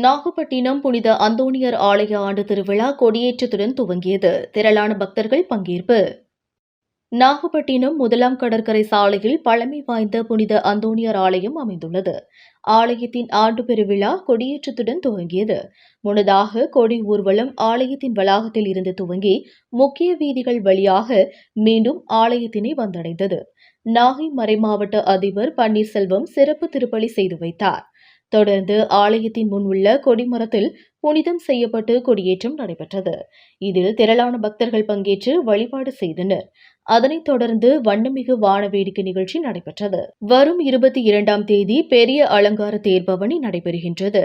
நாகப்பட்டினம் புனித அந்தோணியர் ஆலய ஆண்டு திருவிழா கொடியேற்றத்துடன் துவங்கியது. திரளான பக்தர்கள் பங்கேற்பு. நாகப்பட்டினம் முதலாம் கடற்கரை சாலையில் பழமை வாய்ந்த புனித அந்தோணியர் ஆலயம் அமைந்துள்ளது. ஆலயத்தின் ஆண்டு பெருவிழா கொடியேற்றத்துடன் துவங்கியது. முன்னதாக கொடி ஊர்வலம் ஆலயத்தின் வளாகத்தில் இருந்து துவங்கி முக்கிய வீதிகள் வழியாக மீண்டும் ஆலயத்தினை வந்தடைந்தது. நாகை மறைமாவட்ட அதிபர் பன்னீர்செல்வம் சிறப்பு திருப்பலி செய்து வைத்தார். தொடர்ந்து ஆலயத்தின் முன் உள்ள கொடிமரத்தில் புனிதம் செய்யப்பட்டு கொடியேற்றம் நடைபெற்றது. இதில் திரளான பக்தர்கள் பங்கேற்று வழிபாடு செய்தனர். அதனைத் தொடர்ந்து வண்ணமிகு வான வேடிக்கை நிகழ்ச்சி நடைபெற்றது. வரும் 22ஆம் தேதி பெரிய அலங்கார தேர்பவனி நடைபெறுகின்றது.